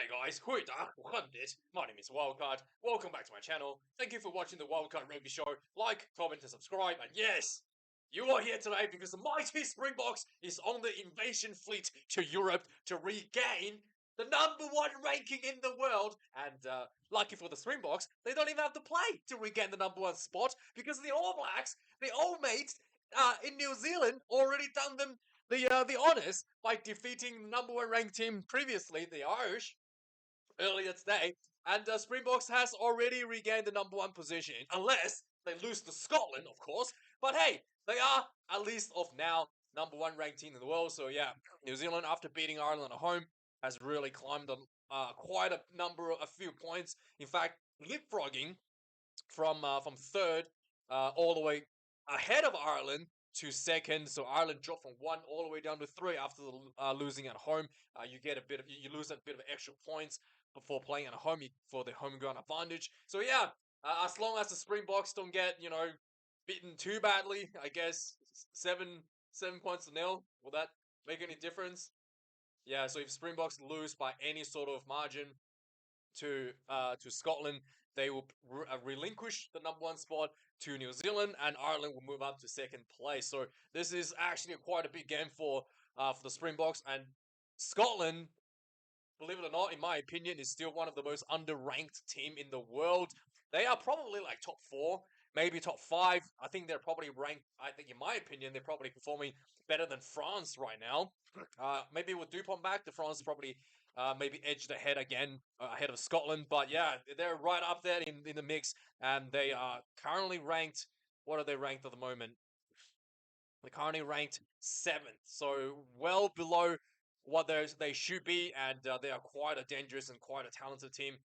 G'day guys, my name is Wildkard. Welcome back to my channel. Thank you for watching the Wildcard Rugby Show. Like, comment, and subscribe. And yes, you are here today because the mighty Springboks is on the invasion fleet to Europe to regain the #1 ranking in the world. And lucky for the Springboks, they don't even have to play to regain the #1 spot because the All Blacks, the old mates in New Zealand, already done them the honours by defeating the #1 ranked team previously, the Irish, earlier today. And Springboks has already regained the #1 position, unless they lose to Scotland, of course. But hey, they are, at least of now, #1 ranked team in the world. So yeah, New Zealand, after beating Ireland at home, has really climbed on quite a few points. In fact, leapfrogging from third all the way ahead of Ireland to second. So Ireland dropped from 1 all the way down to 3 after losing at home. You lose a bit of extra points before playing at home for the home ground advantage. So yeah, as long as the Springboks don't get beaten too badly, I guess 7 points to nil. Will that make any difference? Yeah. So if Springboks lose by any sort of margin to Scotland, they will relinquish the #1 spot to New Zealand, and Ireland will move up to second place. So this is actually quite a big game for the Springboks. And Scotland, believe it or not, in my opinion, is still one of the most underranked team in the world. They are probably like top 4, maybe top 5. I think they're probably ranked. I think, in my opinion, they're probably performing better than France right now. Maybe with Dupont back, the France probably maybe edged ahead again, ahead of Scotland. But yeah, they're right up there in the mix, and they are currently ranked. What are they ranked at the moment? They're currently ranked 7th, so well below what they should be, and they are quite a dangerous and quite a talented team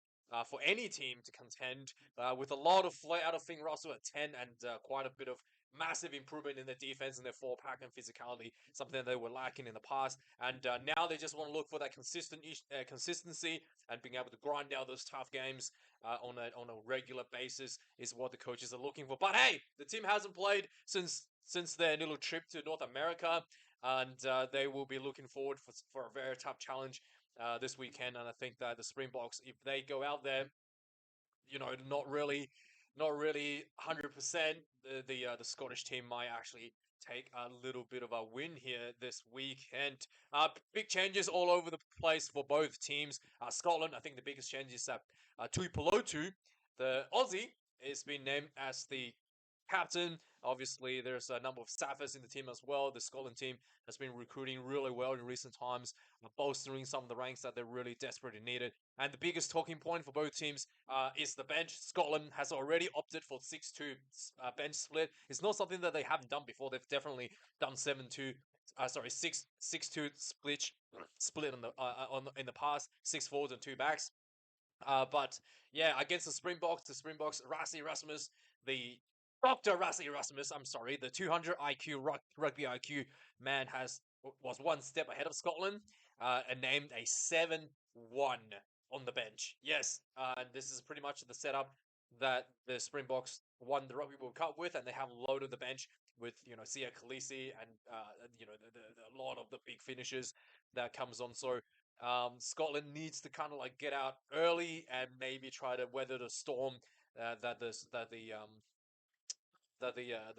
for any team to contend, with a lot of flair out of Finn Russell at 10, and quite a bit of massive improvement in their defense and their 4-pack and physicality, something that they were lacking in the past. And now they just want to look for that consistency and being able to grind out those tough games on a regular basis is what the coaches are looking for. But hey, the team hasn't played since their little trip to North America, and they will be looking forward for a very tough challenge this weekend. And I think that the Springboks, if they go out there, not really 100%, the Scottish team might actually take a little bit of a win here this weekend. Big changes all over the place for both teams. Scotland, I think the biggest change is that Tui Pelotu, the Aussie, is being named as the captain. Obviously, there's a number of staffers in the team as well. The Scotland team has been recruiting really well in recent times, bolstering some of the ranks that they're really desperately needed. And the biggest talking point for both teams is the bench. Scotland has already opted for 6-2 bench split. It's not something that they haven't done before. They've definitely done 6-2 split in the past, 6 forwards and 2 backs. But yeah, against the Springboks, Rassie Erasmus, the Dr. Rassie Erasmus, I'm sorry, the 200 IQ rugby IQ man was one step ahead of Scotland, and named a 7-1 on the bench. Yes, this is pretty much the setup that the Springboks won the Rugby World Cup with, and they have loaded the bench with Sia Khaleesi and a lot of the big finishes that comes on. So Scotland needs to kind of like get out early and maybe try to weather the storm that the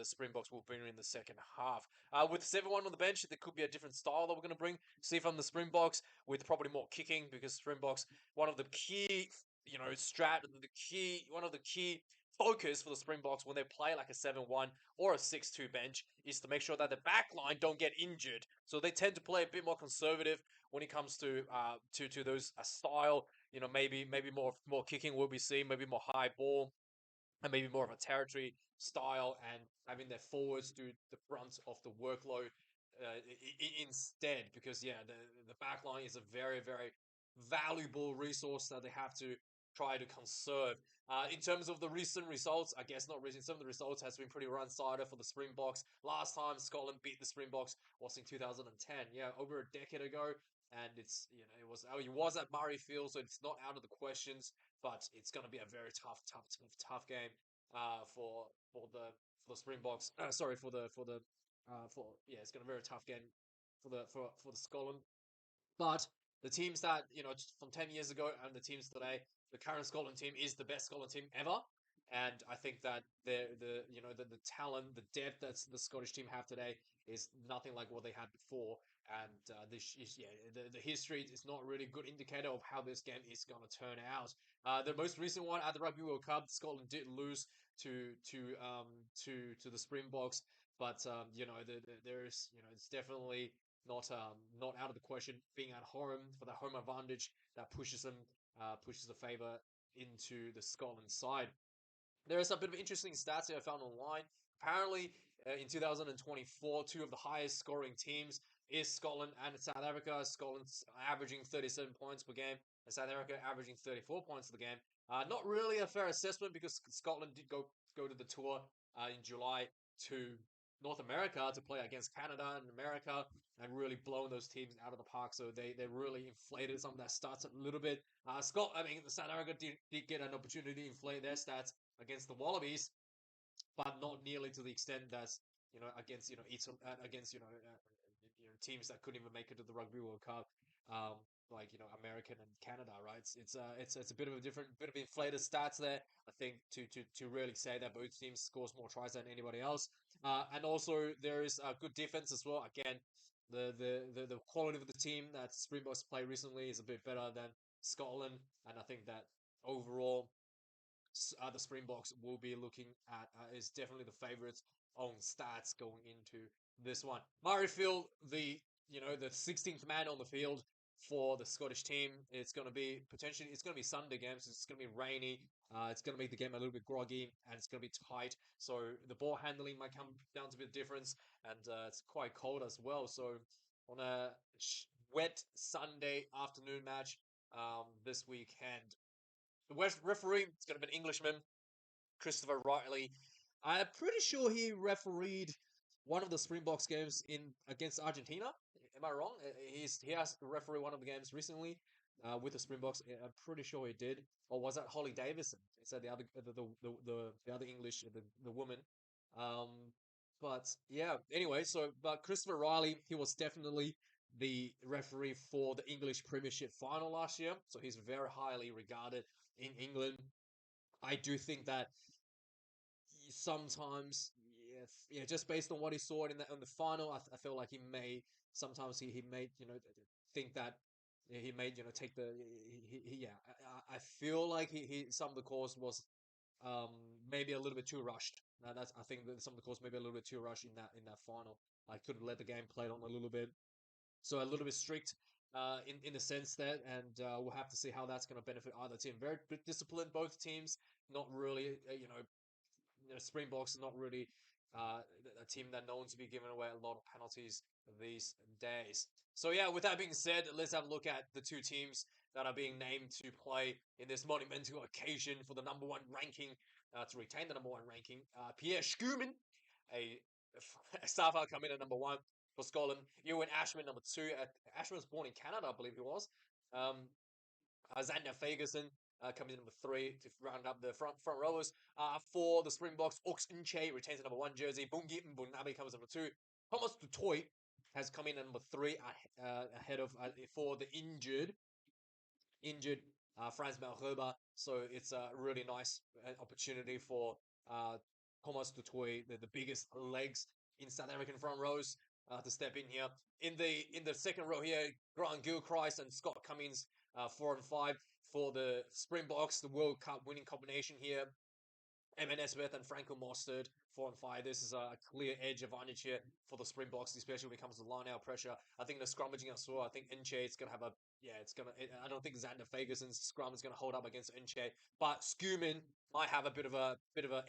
Springboks will bring in the second half. With 7-1 on the bench, there could be a different style that we're going to bring. See from the Springboks with probably more kicking, because Springboks, one of the key, one of the key focus for the Springboks when they play like a 7-1 or a 6-2 bench is to make sure that the backline don't get injured. So they tend to play a bit more conservative when it comes to those style. Maybe more kicking will be seen, maybe more high ball, and maybe more of a territory style, and having their forwards do the brunt of the workload instead. Because yeah, the back line is a very, very valuable resource that they have to try to conserve. In terms of the recent results, I guess not recent, some of the results has been pretty one-sided for the Springboks. Last time Scotland beat the Springboks was in 2010, yeah, over a decade ago. And it was at Murrayfield, so it's not out of the questions. But it's going to be a very tough game for the Springboks. It's going to be a very tough game for the Scotland. But the teams that from 10 years ago and the teams today, the current Scotland team is the best Scotland team ever. And I think that the talent, the depth that the Scottish team have today is nothing like what they had before. And this is the history is not really a good indicator of how this game is going to turn out. The most recent one at the Rugby World Cup, Scotland did lose to to the Springboks, but there's it's definitely not out of the question being at home for the home advantage that pushes the favor into the Scotland side. There is a bit of interesting stats here I found online. Apparently, in 2024, two of the highest scoring teams is Scotland and South Africa. Scotland's averaging 37 points per game, and South Africa averaging 34 points per game. Not really a fair assessment because Scotland did go to the tour in July to North America to play against Canada and America and really blown those teams out of the park. So they really inflated some of that stats a little bit. South Africa did get an opportunity to inflate their stats against the Wallabies, but not nearly to the extent that against against teams that couldn't even make it to the Rugby World Cup, like American and Canada, right? It's a bit of a different bit of inflated stats there. I think to really say that both teams scores more tries than anybody else, and also there is a good defense as well. Again, the quality of the team that Springboks played recently is a bit better than Scotland, and I think that overall the Springboks will be looking at is definitely the favourites on stats going into this one. Murrayfield, the 16th man on the field for the Scottish team. It's going to be Sunday games. So it's going to be rainy. It's going to make the game a little bit groggy and it's going to be tight. So the ball handling might come down to a bit of difference, and it's quite cold as well. So on a wet Sunday afternoon match this weekend, the West referee is going to be an Englishman, Christopher Riley. I'm pretty sure he refereed one of the Springboks games in against Argentina. Am I wrong? He has refereed one of the games recently with the Springboks. I'm pretty sure he did. Or was that Holly Davison? Is that the other the other English the woman? Um, but yeah. Anyway, but Christopher Riley, he was definitely the referee for the English Premiership final last year, so he's very highly regarded in England. I do think that sometimes, yeah, just based on what he saw in the final, I feel like he may sometimes he may think that he may take the yeah. I feel like he some of the calls was um maybe a little bit too rushed. That's I think that some of the calls maybe a little bit too rushed in that final. I could have let the game play on a little bit, so a little bit strict in the sense that, and we'll have to see how that's going to benefit either team. Very disciplined, both teams. Not really, Springboks are not really a team that known to be giving away a lot of penalties these days. So yeah, with that being said, let's have a look at the two teams that are being named to play in this monumental occasion for the number one ranking, to retain the number one ranking. Pierre Schoeman, a, a Starfire coming in at number one for Scotland. Ewan Ashman, number two. Ashman was born in Canada, I believe he was. Xander Fagerson coming in number three to round up the front rowers. For the Springboks, Ox Nche retains the number one jersey. Bungi Mbunabe comes number two. Thomas Dutoit has come in at number three ahead of for the injured Franz Malherbe. So it's a really nice opportunity for Thomas Dutoit, the biggest legs in South African front rows, to step in here. In the second row here, Grant Gilchrist and Scott Cummings, 4 and 5 for the Springboks, the World Cup winning combination here. Evan Nesbitt and Franco Mostert, 4 and 5. This is a clear edge advantage here for the Springboks, especially when it comes to line out pressure. I think the scrummaging as well. I think Nche is going to have a I don't think Xander Fagerson's scrum is going to hold up against Nche, but Schoeman might have a bit of a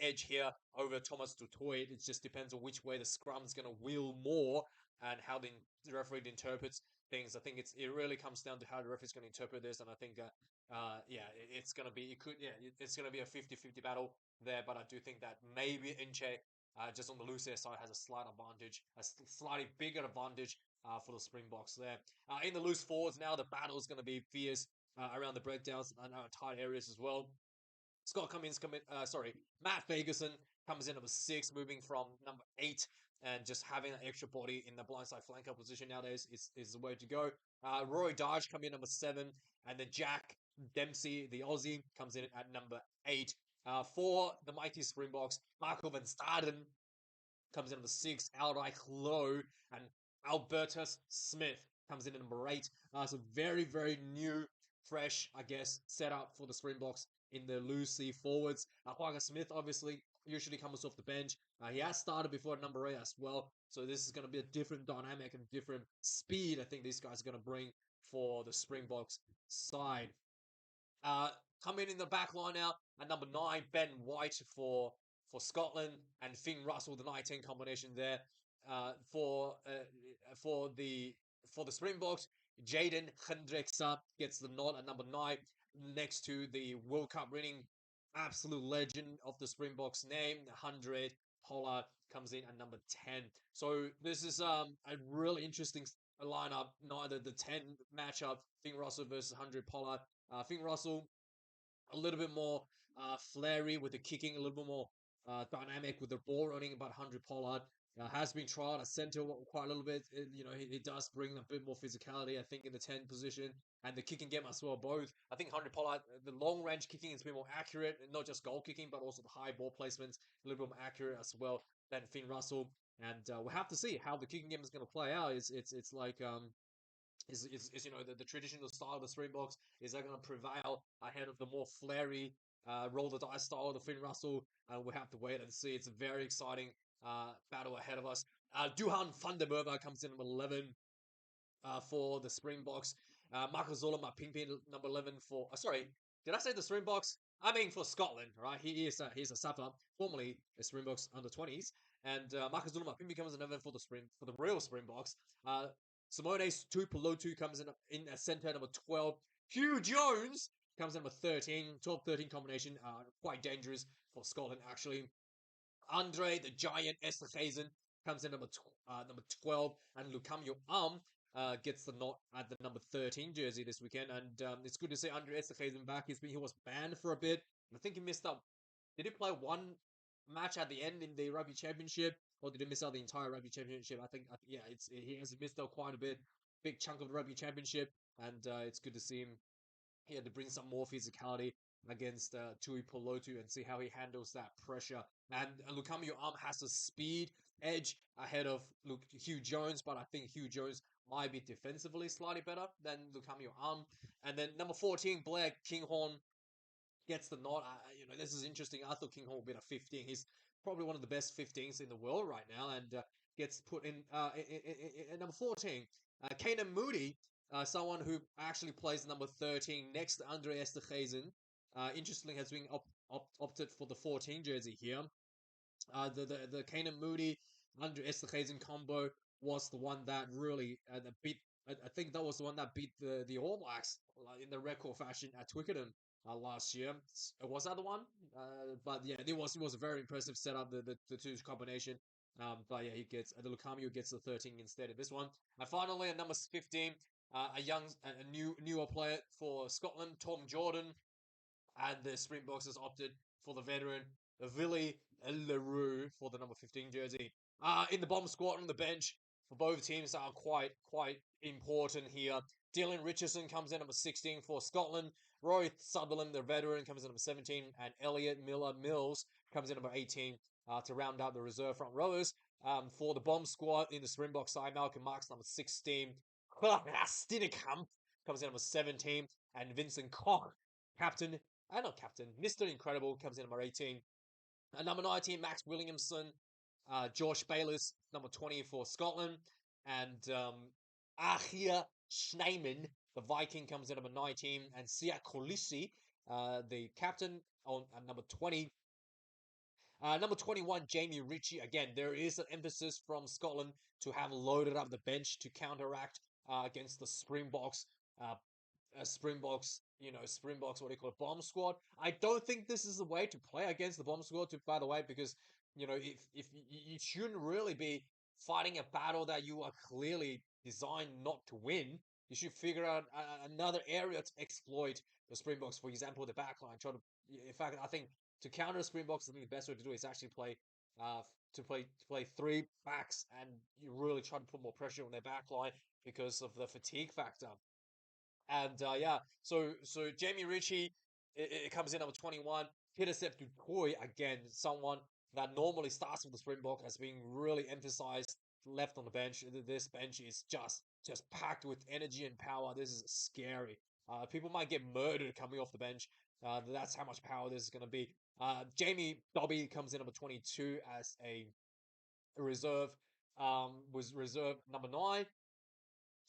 edge here over Thomas Dutoit. It just depends on which way the scrum is going to wheel more and how the referee interprets things. I think it really comes down to how the referee is going to interpret this, and I think it's going to be it's going to be a 50-50 battle there, but I do think that maybe Nche, just on the loose air side, has a slight advantage, a slightly bigger advantage for the Springboks there. In the loose forwards now, the battle is going to be fierce around the breakdowns and tight areas as well. Scott Cummings, Matt Fagerson comes in number 6, moving from number 8, and just having an extra body in the blindside flanker position nowadays is the way to go. Roy Darge coming in number 7, and then Jack Dempsey, the Aussie, comes in at number 8. For the mighty Springboks, Michael van Staden comes in number 6, Alrich Low, and Albertus Smith comes in at number 8. So very, very new, fresh, I guess, setup for the Springboks in the loosey forwards. Huaga Smith, obviously, usually comes off the bench. He has started before at number 8 as well. So this is going to be a different dynamic and different speed I think these guys are going to bring for the Springboks side. Coming in the back line now at number 9, Ben White for Scotland, and Finn Russell, the 19 combination there. For the Springboks, Jaden Hendrikse gets the nod at number 9, next to the World Cup winning absolute legend of the Springboks name, 100 Pollard comes in at number 10. So this is a really interesting lineup. Neither the 10 matchup, Finn Russell versus 100 Pollard. Finn Russell a little bit more flary with the kicking, a little bit more dynamic with the ball running. About 100 Pollard has been tried at center quite a little bit. He does bring a bit more physicality, I think, in the 10 position, and the kicking game as well. Both, I think, 100 Pollard, the long range kicking is a bit more accurate, not just goal kicking, but also the high ball placements a little bit more accurate as well than Finn Russell. And we'll have to see how the kicking game is going to play out. It's like the traditional style of the Springboks, is that going to prevail ahead of the more flary roll the dice style of the Finn Russell? And we'll have to wait and see. It's a very exciting battle ahead of us. Duhan van der Merwe comes in number 11 for the Springboks. Marcus Zulema Pingpin number 11 for sorry, did I say the Springboks? I mean for Scotland, right? He's a Safa, formerly the Springboks under 20s, and Marcus Zulema Pingpin comes in 11 for the real Springboks. Simone Tuipulotu comes in at center, number 12. Hugh Jones comes in number 13. 12-13 combination, quite dangerous for Scotland, actually. Andre the Giant Esterhuizen comes in number 12. And Lukamio gets the nod at the number 13 jersey this weekend. And it's good to see Andre Esterhuizen back. He was banned for a bit. I think he missed up. Did he play one match at the end in the Rugby Championship, or did he miss out the entire Rugby Championship? I think yeah, he has missed out quite a big chunk of the Rugby Championship, and it's good to see him here to bring some more physicality against Tui Polotu and see how he handles that pressure. And Lukamio has a speed edge ahead of Hugh Jones, but I think Hugh Jones might be defensively slightly better than Lukamio And then number 14, Blair Kinghorn gets the nod. This is interesting. I thought Kinghorn would be a 15. He's probably one of the best 15s in the world right now, and gets put in number 14. Kanan Moody, someone who actually plays number 13 next to Andre Esterhuizen. Interestingly, has been opted for the 14 jersey here. The Kanan Moody Andre Esterhuizen combo was the one that really beat. I think that was the one that beat the All Blacks in the record fashion at Twickenham last year. Was that the one? But yeah, it was a very impressive setup, the two combination. But yeah, the Lukamio gets the 13 instead of this one. And finally, at number 15, a newer player for Scotland, Tom Jordan, and the Springboks has opted for the veteran Willie LaRue for the number 15 jersey. In the bomb squad on the bench for both teams are quite important here. Dylan Richardson comes in number 16 for Scotland. Roy Sutherland, the veteran, comes in number 17, and Elliot Miller-Mills comes in number 18 to round out the reserve front rowers. For the bomb squad in the Springbok side, Malcolm Marks, number 16. Steenekamp comes in number 17, and Vincent Koch, Mr. Incredible, comes in number 18. Number 19, Max Williamson. Josh Bayliss, number 20 for Scotland. And Achia Schneemann, the Viking, comes in number 19. And Sia Kolisi, the captain, on number 20. Number 21, Jamie Ritchie. Again, there is an emphasis from Scotland to have loaded up the bench to counteract against the Springboks. Springboks, what do you call it, bomb squad. I don't think this is the way to play against the bomb squad, by the way, because, if you shouldn't really be fighting a battle that you are clearly designed not to win. You should figure out another area to exploit the Springboks. For example, the backline. In fact, I think to counter Springboks, I think the best way to do it is actually play three backs, and you really try to put more pressure on their back line because of the fatigue factor. And yeah, so Jamie Ritchie it comes in number 21. Peter Toy, again, someone that normally starts with the Springbok, has been really emphasized left on the bench. This bench is just packed with energy and power. This is scary. People might get murdered coming off the bench. That's how much power this is going to be. Jamie Dobby comes in number 22 as a reserve. Was reserve number 9.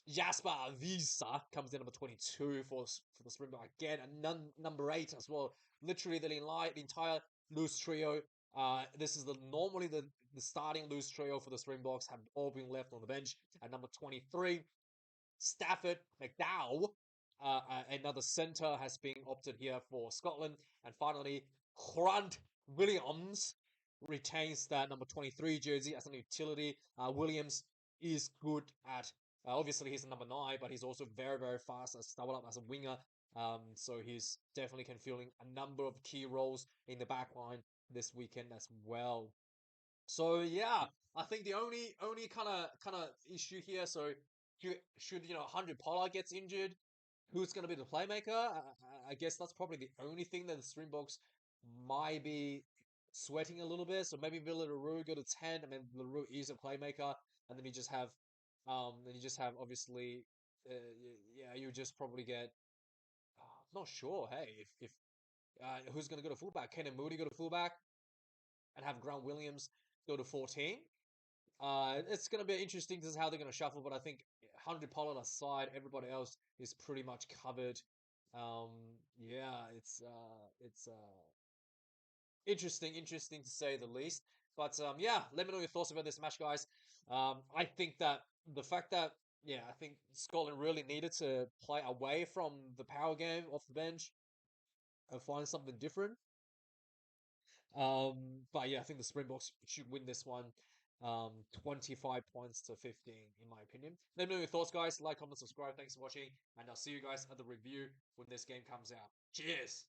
Jasper Visa comes in number 22 for the Springbok again, and number 8 as well. Literally the entire loose trio. This is normally the starting loose trio for the Springboks have all been left on the bench. At number 23, Stafford McDowell, another centre, has been opted here for Scotland. And finally, Grant Williams retains that number 23 jersey as an utility. Williams is good at, obviously he's a number 9, but he's also very, very fast as double up as a winger. So he's definitely can fill in a number of key roles in the back line this weekend as well. So yeah, I think the only kind of issue here. So should 100 Pollard gets injured, who's going to be the playmaker? I guess that's probably the only thing that the Springboks might be sweating a little bit. So maybe Villaroo go to 10, and then Villaroo is a playmaker, and then you just have obviously, yeah, you just probably get. Not sure. Hey, if who's going to go to fullback? Kenan Moody go to fullback, and have Grant Williams go to 14. It's going to be interesting to see how they're going to shuffle, but I think 100 Pollard aside, everybody else is pretty much covered. Um, yeah, it's interesting to say the least. But yeah, let me know your thoughts about this match, guys. I think that the fact that I think Scotland really needed to play away from the power game off the bench and find something different. But yeah, I think the Springboks should win this one. 25 points to 15, in my opinion. Let me know your thoughts, guys. Like, comment, subscribe. Thanks for watching, and I'll see you guys at the review when this game comes out. Cheers!